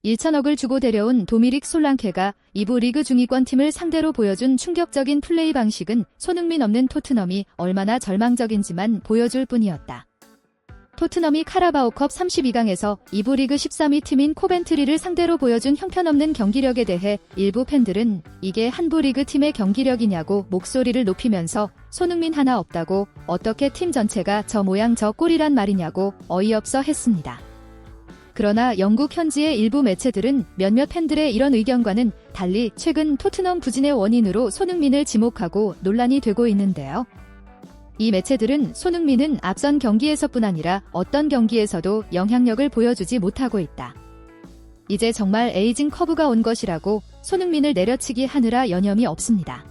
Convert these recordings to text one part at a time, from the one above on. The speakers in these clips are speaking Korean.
1천억을 주고 데려온 도미닉 솔랑케가 2부 리그 중위권 팀을 상대로 보여준 충격적인 플레이 방식은 손흥민 없는 토트넘이 얼마나 절망적인지만 보여줄 뿐이었다. 토트넘이 카라바오컵 32강에서 2부 리그 13위 팀인 코벤트리를 상대로 보여준 형편없는 경기력에 대해 일부 팬들은 이게 한부 리그 팀의 경기력이냐고 목소리를 높이면서 손흥민 하나 없다고 어떻게 팀 전체가 저 모양 저 꼴이란 말이냐고 어이없어 했습니다. 그러나 영국 현지의 일부 매체들은 몇몇 팬들의 이런 의견과는 달리 최근 토트넘 부진의 원인으로 손흥민을 지목하고 논란이 되고 있는데요. 이 매체들은 손흥민은 앞선 경기에서뿐 아니라 어떤 경기에서도 영향력을 보여주지 못하고 있다. 이제 정말 에이징 커브가 온 것이라고 손흥민을 내려치기 하느라 여념이 없습니다.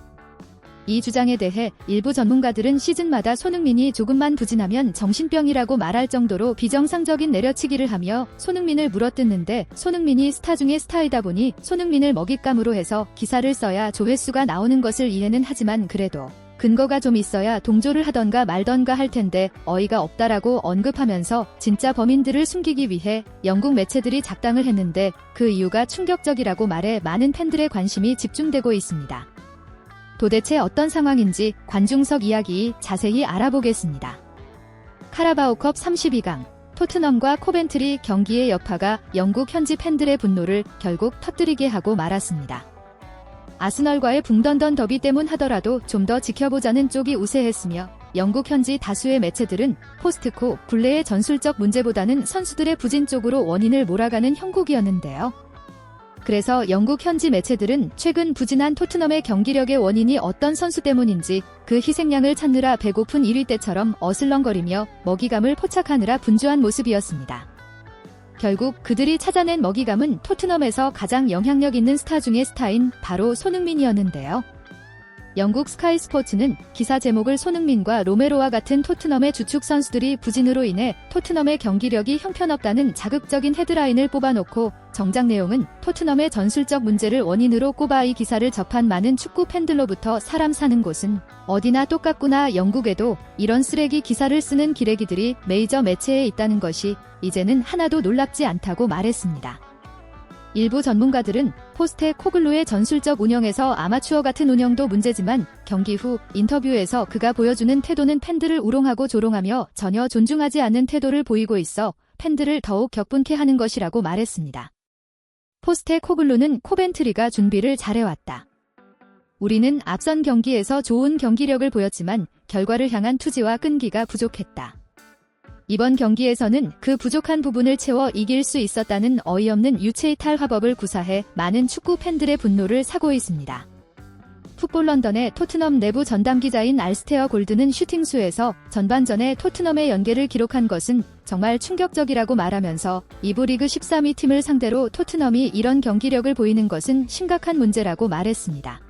이 주장에 대해 일부 전문가들은 시즌마다 손흥민이 조금만 부진하면 정신병이라고 말할 정도로 비정상적인 내려치기를 하며 손흥민을 물어뜯는데 손흥민이 스타 중의 스타이다 보니 손흥민을 먹잇감으로 해서 기사를 써야 조회수가 나오는 것을 이해는 하지만 그래도 근거가 좀 있어야 동조를 하던가 말던가 할 텐데 어이가 없다라고 언급하면서 진짜 범인들을 숨기기 위해 영국 매체들이 작당을 했는데 그 이유가 충격적이라고 말해 많은 팬들의 관심이 집중되고 있습니다. 도대체 어떤 상황인지 관중석 이야기 자세히 알아보겠습니다. 카라바오컵 32강 토트넘과 코벤트리 경기의 여파가 영국 현지 팬들의 분노를 결국 터뜨리게 하고 말았습니다. 아스널과의 붕던던 더비 때문 하더라도 좀 더 지켜보자는 쪽이 우세했으며 영국 현지 다수의 매체들은 포스트코 굴레의 전술적 문제보다는 선수들의 부진 쪽으로 원인을 몰아가는 형국이었는데요. 그래서 영국 현지 매체들은 최근 부진한 토트넘의 경기력의 원인이 어떤 선수 때문인지 그 희생양을 찾느라 배고픈 1위 때처럼 어슬렁거리며 먹이감을 포착하느라 분주한 모습이었습니다. 결국 그들이 찾아낸 먹이감은 토트넘에서 가장 영향력 있는 스타 중의 스타인 바로 손흥민이었는데요. 영국 스카이 스포츠는 기사 제목을 손흥민과 로메로와 같은 토트넘의 주축 선수들이 부진으로 인해 토트넘의 경기력이 형편없다는 자극적인 헤드라인을 뽑아놓고 정작 내용은 토트넘의 전술적 문제를 원인으로 꼽아 이 기사를 접한 많은 축구 팬들로부터 사람 사는 곳은 어디나 똑같구나 영국에도 이런 쓰레기 기사를 쓰는 기레기들이 메이저 매체에 있다는 것이 이제는 하나도 놀랍지 않다고 말했습니다. 일부 전문가들은 포스테코글루의 전술적 운영에서 아마추어 같은 운영도 문제지만 경기 후 인터뷰에서 그가 보여주는 태도는 팬들을 우롱하고 조롱하며 전혀 존중하지 않는 태도를 보이고 있어 팬들을 더욱 격분케 하는 것이라고 말했습니다. 포스테코글루는 코벤트리가 준비를 잘해왔다. 우리는 앞선 경기에서 좋은 경기력을 보였지만 결과를 향한 투지와 끈기가 부족했다. 이번 경기에서는 그 부족한 부분을 채워 이길 수 있었다는 어이없는 유체이탈 화법을 구사해 많은 축구 팬들의 분노를 사고 있습니다. 풋볼 런던의 토트넘 내부 전담 기자인 알스테어 골드는 슈팅수에서 전반전에 토트넘의 연계를 기록한 것은 정말 충격적이라고 말하면서 2부 리그 13위 팀을 상대로 토트넘이 이런 경기력을 보이는 것은 심각한 문제라고 말했습니다.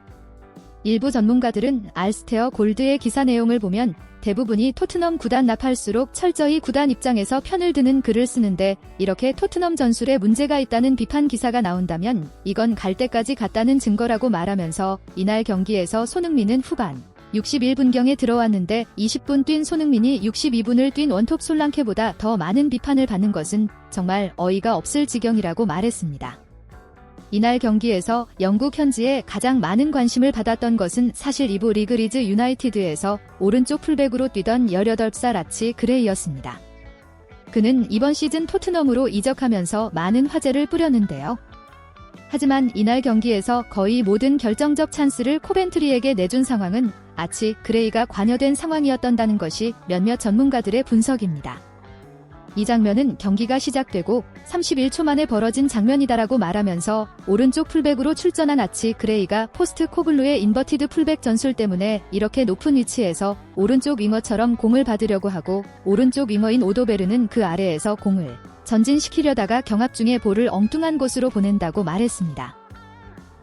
일부 전문가들은 알스테어 골드의 기사 내용을 보면 대부분이 토트넘 구단 나팔수록 철저히 구단 입장에서 편을 드는 글을 쓰는데 이렇게 토트넘 전술에 문제가 있다는 비판 기사가 나온다면 이건 갈 때까지 갔다는 증거라고 말하면서 이날 경기에서 손흥민은 후반 61분경에 들어왔는데 20분 뛴 손흥민이 62분을 뛴 원톱 솔랑케보다 더 많은 비판을 받는 것은 정말 어이가 없을 지경이라고 말했습니다. 이날 경기에서 영국 현지에 가장 많은 관심을 받았던 것은 사실 2부 리그 리즈 유나이티드에서 오른쪽 풀백으로 뛰던 18살 아치 그레이였습니다. 그는 이번 시즌 토트넘으로 이적하면서 많은 화제를 뿌렸는데요. 하지만 이날 경기에서 거의 모든 결정적 찬스를 코벤트리에게 내준 상황은 아치 그레이가 관여된 상황이었다는 것이 몇몇 전문가들의 분석입니다. 이 장면은 경기가 시작되고 31초 만에 벌어진 장면이다라고 말하면서 오른쪽 풀백으로 출전한 아치 그레이가 포스트코글루의 인버티드 풀백 전술 때문에 이렇게 높은 위치에서 오른쪽 윙어처럼 공을 받으려고 하고 오른쪽 윙어인 오도베르는 그 아래에서 공을 전진시키려다가 경합 중에 볼을 엉뚱한 곳으로 보낸다고 말했습니다.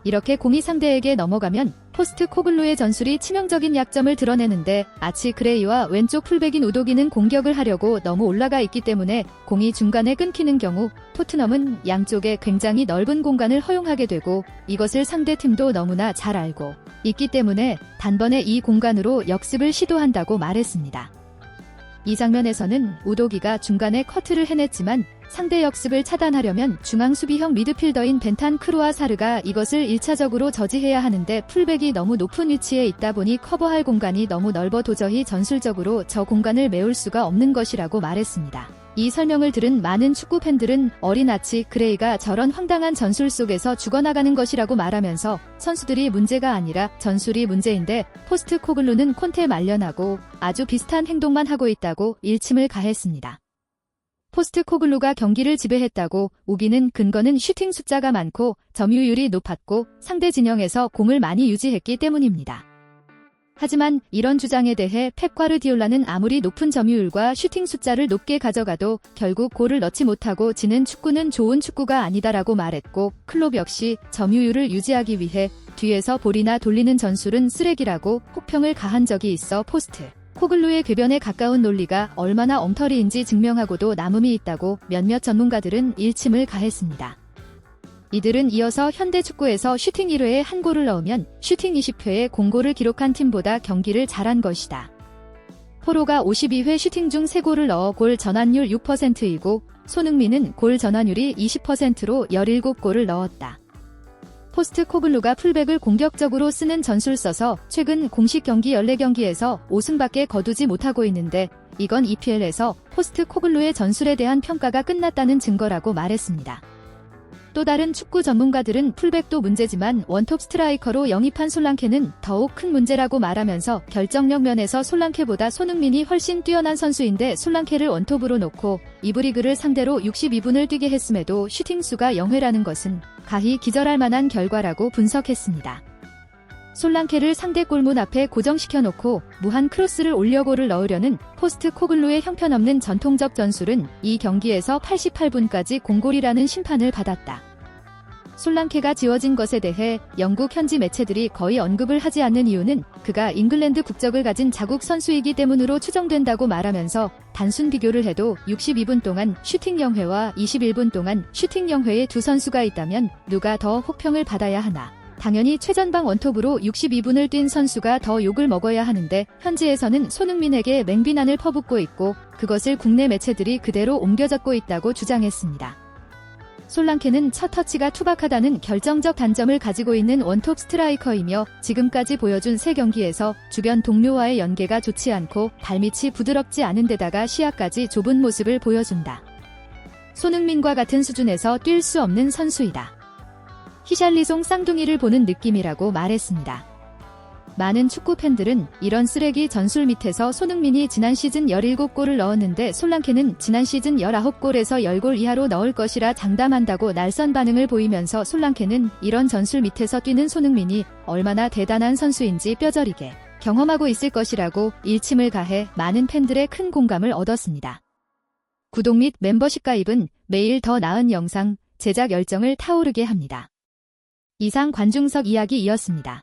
이렇게 공이 상대에게 넘어가면 포스트코글루의 전술이 치명적인 약점을 드러내는데 아치 그레이와 왼쪽 풀백인 우도기는 공격을 하려고 너무 올라가 있기 때문에 공이 중간에 끊기는 경우 토트넘은 양쪽에 굉장히 넓은 공간을 허용하게 되고 이것을 상대팀도 너무나 잘 알고 있기 때문에 단번에 이 공간으로 역습을 시도한다고 말했습니다. 이 장면에서는 우도기가 중간에 커트를 해냈지만 상대 역습을 차단하려면 중앙 수비형 미드필더인 벤탄 크루아사르가 이것을 1차적으로 저지해야 하는데 풀백이 너무 높은 위치에 있다 보니 커버할 공간이 너무 넓어 도저히 전술적으로 저 공간을 메울 수가 없는 것이라고 말했습니다. 이 설명을 들은 많은 축구 팬들은 어린 아치 그레이가 저런 황당한 전술 속에서 죽어나가는 것이라고 말하면서 선수들이 문제가 아니라 전술이 문제인데 포스트 코글루는 콘테 말려나고 아주 비슷한 행동만 하고 있다고 일침을 가했습니다. 포스트 코글루가 경기를 지배했다고 우기는 근거는 슈팅 숫자가 많고 점유율이 높았고 상대 진영에서 공을 많이 유지했기 때문입니다. 하지만 이런 주장에 대해 펩 과르디올라는 아무리 높은 점유율과 슈팅 숫자를 높게 가져가도 결국 골을 넣지 못하고 지는 축구는 좋은 축구가 아니다라고 말했고 클롭 역시 점유율을 유지하기 위해 뒤에서 볼이나 돌리는 전술은 쓰레기라고 혹평을 가한 적이 있어 포스트 코글루의 궤변에 가까운 논리가 얼마나 엉터리인지 증명하고도 남음이 있다고 몇몇 전문가들은 일침을 가했습니다. 이들은 이어서 현대 축구에서 슈팅 1회에 한 골을 넣으면 슈팅 20회에 공골을 기록한 팀보다 경기를 잘한 것이다. 포로가 52회 슈팅 중 3골을 넣어 골 전환율 6%이고 손흥민은 골 전환율이 20%로 17골을 넣었다. 포스트 코글루가 풀백을 공격적으로 쓰는 전술 써서 최근 공식 경기 14경기에서 5승밖에 거두지 못하고 있는데 이건 EPL에서 포스트 코글루의 전술에 대한 평가가 끝났다는 증거라고 말했습니다. 또 다른 축구 전문가들은 풀백도 문제지만 원톱 스트라이커로 영입한 솔랑케는 더욱 큰 문제라고 말하면서 결정력 면에서 솔랑케보다 손흥민이 훨씬 뛰어난 선수인데 솔랑케를 원톱으로 놓고 이브리그를 상대로 62분을 뛰게 했음에도 슈팅 수가 0회라는 것은 가히 기절할 만한 결과라고 분석했습니다. 솔랑케를 상대 골문 앞에 고정시켜 놓고 무한 크로스를 올려 골을 넣으려는 포스트 코글루의 형편없는 전통적 전술은 이 경기에서 88분까지 공골이라는 심판을 받았다. 솔랑케가 지워진 것에 대해 영국 현지 매체들이 거의 언급을 하지 않는 이유는 그가 잉글랜드 국적을 가진 자국 선수이기 때문으로 추정된다고 말하면서 단순 비교를 해도 62분 동안 슈팅 0회와 21분 동안 슈팅 0회의 두 선수가 있다면 누가 더 혹평을 받아야 하나. 당연히 최전방 원톱으로 62분을 뛴 선수가 더 욕을 먹어야 하는데 현지에서는 손흥민에게 맹비난을 퍼붓고 있고 그것을 국내 매체들이 그대로 옮겨잡고 있다고 주장했습니다. 솔랑케는 첫 터치가 투박하다는 결정적 단점을 가지고 있는 원톱 스트라이커이며 지금까지 보여준 3경기에서 주변 동료와의 연계가 좋지 않고 발밑이 부드럽지 않은 데다가 시야까지 좁은 모습을 보여준다. 손흥민과 같은 수준에서 뛸 수 없는 선수이다. 히샬리송 쌍둥이를 보는 느낌이라고 말했습니다. 많은 축구 팬들은 이런 쓰레기 전술 밑에서 손흥민이 지난 시즌 17골을 넣었는데 솔랑케는 지난 시즌 19골에서 10골 이하로 넣을 것이라 장담한다고 날선 반응을 보이면서 솔랑케는 이런 전술 밑에서 뛰는 손흥민이 얼마나 대단한 선수인지 뼈저리게 경험하고 있을 것이라고 일침을 가해 많은 팬들의 큰 공감을 얻었습니다. 구독 및 멤버십 가입은 매일 더 나은 영상 제작 열정을 타오르게 합니다. 이상 관중석 이야기이었습니다.